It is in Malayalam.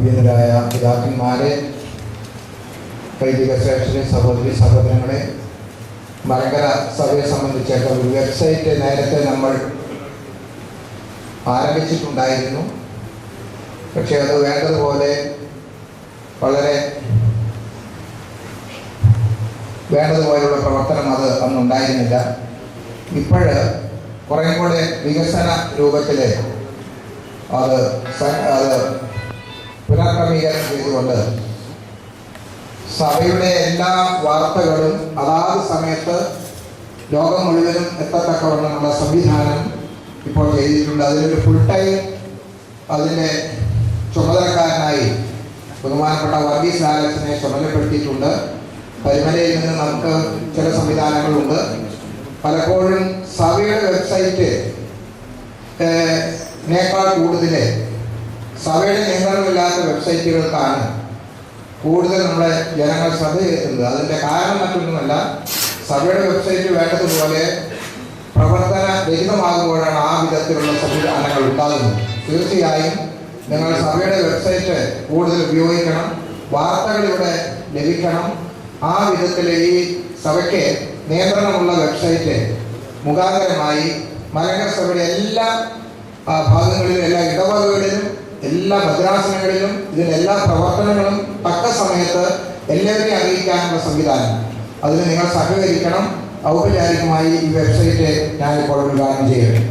അഭിനന്ദരായ പിതാക്കന്മാരെ, വൈദിക ശ്രേഷ്ഠരെ, സഹോദരി സഹോദരങ്ങളെ, മലങ്കര സഭയെ സംബന്ധിച്ചിട്ട് ഒരു വെബ്സൈറ്റ് നേരത്തെ നമ്മൾ ആരംഭിച്ചിട്ടുണ്ടായിരുന്നു. പക്ഷേ അത് വേണ്ടതുപോലെ വേണ്ടതുപോലെയുള്ള പ്രവർത്തനം അത് അന്നുണ്ടായിരുന്നില്ല. ഇപ്പോൾ കുറേ കൂടെ വികസന രൂപത്തിൽ അത് പുനഃക്രമീകരണം ചെയ്തുകൊണ്ട് സഭയുടെ എല്ലാ വാർത്തകളും അതാത് സമയത്ത് ലോകം മുഴുവനും എത്തത്തക്കവണ്ണമുള്ള സംവിധാനം ഇപ്പോൾ ചെയ്തിട്ടുണ്ട്. അതിനൊരു ഫുൾ ടൈം അതിൻ്റെ ചുമതലക്കാരനായി ബഹുമാനപ്പെട്ട വർഗീസ് ലാലച്ചനെ ചുമതലപ്പെടുത്തിയിട്ടുണ്ട്. പരിമലയിൽ നിന്ന് നമുക്ക് ചില സംവിധാനങ്ങളുണ്ട്. പലപ്പോഴും സഭയുടെ വെബ്സൈറ്റ് നേക്കാൾ കൂടുതൽ സഭയുടെ നിയന്ത്രണമില്ലാത്ത വെബ്സൈറ്റുകൾക്കാണ് കൂടുതൽ നമ്മുടെ ജനങ്ങൾ ശ്രദ്ധ ചെലുത്തുന്നത്. അതിൻ്റെ കാരണം മറ്റൊന്നുമല്ല, സഭയുടെ വെബ്സൈറ്റ് വേണ്ടതുപോലെ പ്രവർത്തന രഹിതമാകുമ്പോഴാണ് ആ വിധത്തിലുള്ള സംവിധാനങ്ങൾ ഉണ്ടാകുന്നത്. തീർച്ചയായും നിങ്ങൾ സഭയുടെ വെബ്സൈറ്റ് കൂടുതൽ ഉപയോഗിക്കണം, വാർത്തകൾ ഇവിടെ ലഭിക്കണം. ആ വിധത്തിൽ ഈ സഭയ്ക്ക് നിയന്ത്രണമുള്ള വെബ്സൈറ്റ് മുഖാന്തരമായി മലങ്കര സഭയുടെ എല്ലാ ഭാഗങ്ങളിലും, എല്ലാ ഇടവകകളിലും, എല്ലാ ഭദ്രാസനങ്ങളിലും ഇതിൻ്റെ എല്ലാ പ്രവർത്തനങ്ങളും തക്ക സമയത്ത് എല്ലാവരെയും അറിയിക്കാനുള്ള സംവിധാനം, അതിന് നിങ്ങൾ സഹകരിക്കണം. ഔപചാരികമായി ഈ വെബ്സൈറ്റ് ഞാനിപ്പോൾ ഉദ്ഘാടനം ചെയ്യട്ടെ.